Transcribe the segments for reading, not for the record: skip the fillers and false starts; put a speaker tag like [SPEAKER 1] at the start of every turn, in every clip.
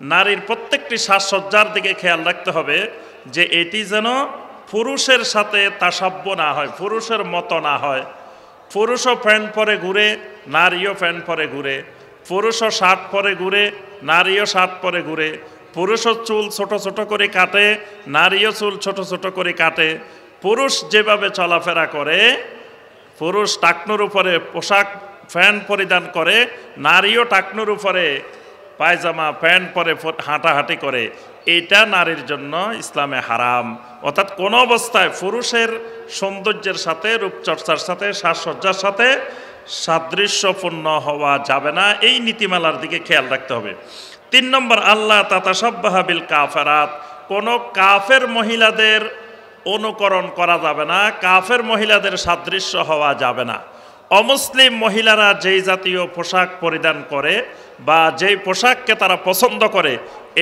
[SPEAKER 1] নারীর প্রত্যেকটি সাজসজ্জার দিকে খেয়াল রাখতে হবে যে এটি যেন পুরুষের সাথে তাসাব্য না হয়, পুরুষের মতো না হয়। পুরুষও প্যান্ট পরে ঘুরে, নারীও প্যান্ট পরে ঘুরে। পুরুষও শার্ট পরে ঘুরে, নারীও শার্ট পরে ঘুরে। পুরুষও চুল ছোট ছোট করে কাটে, নারীও চুল ছোট ছোট করে কাটে। পুরুষ যেভাবে চলাফেরা করে, পুরুষ টাকনুর উপরে পোশাক প্যান্ট পরিধান করে, নারীও টাকনুর উপরে পায়জামা প্যান্ট পরে হাঁটাহাঁটি করে। এটা নারীর জন্য ইসলামে হারাম। অর্থাৎ কোনো অবস্থায় পুরুষের সৌন্দর্যের সাথে, রূপচর্চার সাথে, সাজসজ্জার সাথে সাদৃশ্যপূর্ণ হওয়া যাবে না। এই নীতিমালার দিকে খেয়াল রাখতে হবে। 3 নম্বর, আল্লাহ তাতাশাব্বাহা বিল কাফেরাত, কোনো কাফের মহিলাদের অনুকরণ করা যাবে না, কাফের মহিলাদের সাদৃশ্য হওয়া যাবে না। অমুসলিম মহিলারা যেই জাতীয় পোশাক পরিধান করে বা যেই পোশাককে তারা পছন্দ করে,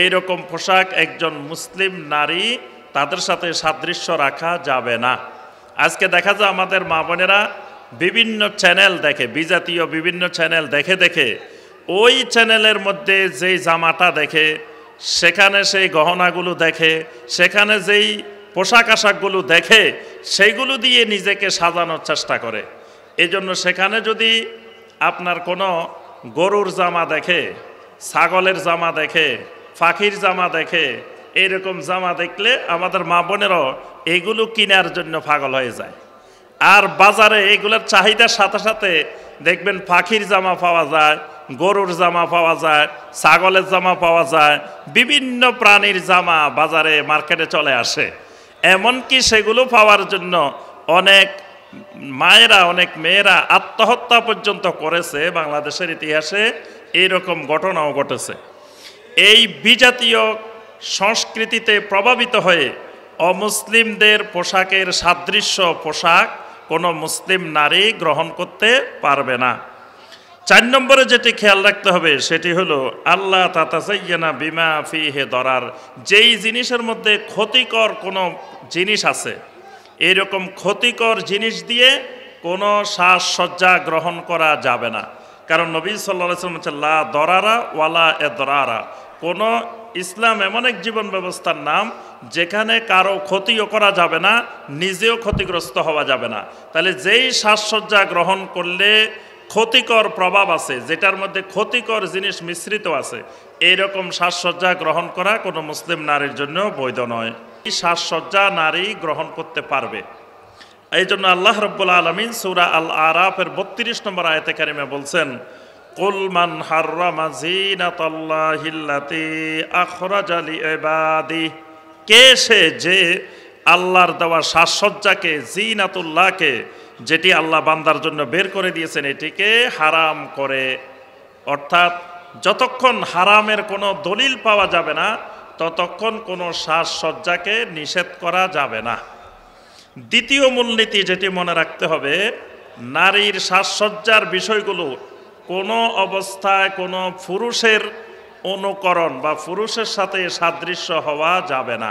[SPEAKER 1] এই রকম পোশাক একজন মুসলিম নারী তাদের সাথে সাদৃশ্য রাখা যাবে না। আজকে দেখা যায় আমাদের মা বোনেরা বিভিন্ন চ্যানেল দেখে, বিজাতীয় বিভিন্ন চ্যানেল দেখে দেখে ওই চ্যানেলের মধ্যে যেই জামাটা দেখে, সেখানে সেই গহনাগুলো দেখে, সেখানে যেই পোশাক আশাকগুলো দেখে, সেইগুলো দিয়ে নিজেকে সাজানোর চেষ্টা করে। এই জন্য সেখানে যদি আপনার কোনো গরুর জামা দেখে, ছাগলের জামা দেখে, পাখির জামা দেখে, এইরকম জামা দেখলে আমাদের মা বোনেরাও এইগুলো কেনার জন্য পাগল হয়ে যায়। আর বাজারে এগুলোর চাহিদার সাথে সাথে দেখবেন পাখির জামা পাওয়া যায়, গরুর জামা পাওয়া যায়, ছাগলের জামা পাওয়া যায়, বিভিন্ন প্রাণীর জামা বাজারে মার্কেটে চলে আসে। এমনকি সেগুলো পাওয়ার জন্য অনেক মায়েরা, অনেক মেয়েরা আত্মহত্যা পর্যন্ত করেছে। বাংলাদেশের ইতিহাসে এইরকম ঘটনাও ঘটেছে। এই বিজাতীয় সংস্কৃতিতে প্রভাবিত হয়ে অমুসলিমদের পোশাকের সাদৃশ্য পোশাক কোনো মুসলিম নারী গ্রহণ করতে পারবে না। 4 নম্বরে যেটি খেয়াল রাখতে হবে সেটি হলো আল্লাহ তাতাযায়্যানা বিমা ফিহি দরার, যেই জিনিসের মধ্যে ক্ষতিকর কোনো জিনিস আছে, এইরকম ক্ষতিকর জিনিস দিয়ে কোনো সাজসজ্জা গ্রহণ করা যাবে না। কারণ নবী সাল্লাল্লাহু আলাইহি ওয়াসাল্লাম বলেছেন, লা দরারা ওয়ালা এদরারা, কোনো ইসলাম এমন এক জীবন ব্যবস্থার নাম যেখানে কারো ক্ষতিও করা যাবে না, নিজেও ক্ষতিগ্রস্ত হওয়া যাবে না। তাহলে যেই সাজসজ্জা গ্রহণ করলে ক্ষতিকর প্রভাব আছে, যেটার মধ্যে ক্ষতিকর জিনিস মিশ্রিত আছে, এইরকম সাজসজ্জা গ্রহণ করা কোনো মুসলিম নারীর জন্য বৈধ নয়। এই সাজসজ্জা নারী গ্রহণ করতে পারবে। এই জন্য আল্লাহ রাব্বুল আলামিন সূরা আল আরাফের 32 নম্বর আয়াতে কারিমে বলছেন, কুল মান হাররামা যিনাতাল্লাহিল্লাতী আখরাজা লিইবাদি, কে সে যে আল্লাহর দেওয়া সাজসজ্জাকে, যিনাতুল্লাহকে, যেটি আল্লাহ বান্দার জন্য বের করে দিয়েছেন, এটিকে হারাম করে। অর্থাৎ যতক্ষণ হারামের কোনো দলিল পাওয়া যাবে না ততক্ষণ কোনো সাজসজ্জাকে নিষেধ করা যাবে না। দ্বিতীয় মূলনীতি যেটি মনে রাখতে হবে, নারীর সাজসজ্জার বিষয়গুলো কোনো অবস্থায় কোনো পুরুষের অনুকরণ বা পুরুষের সাথে সাদৃশ্য হওয়া যাবে না।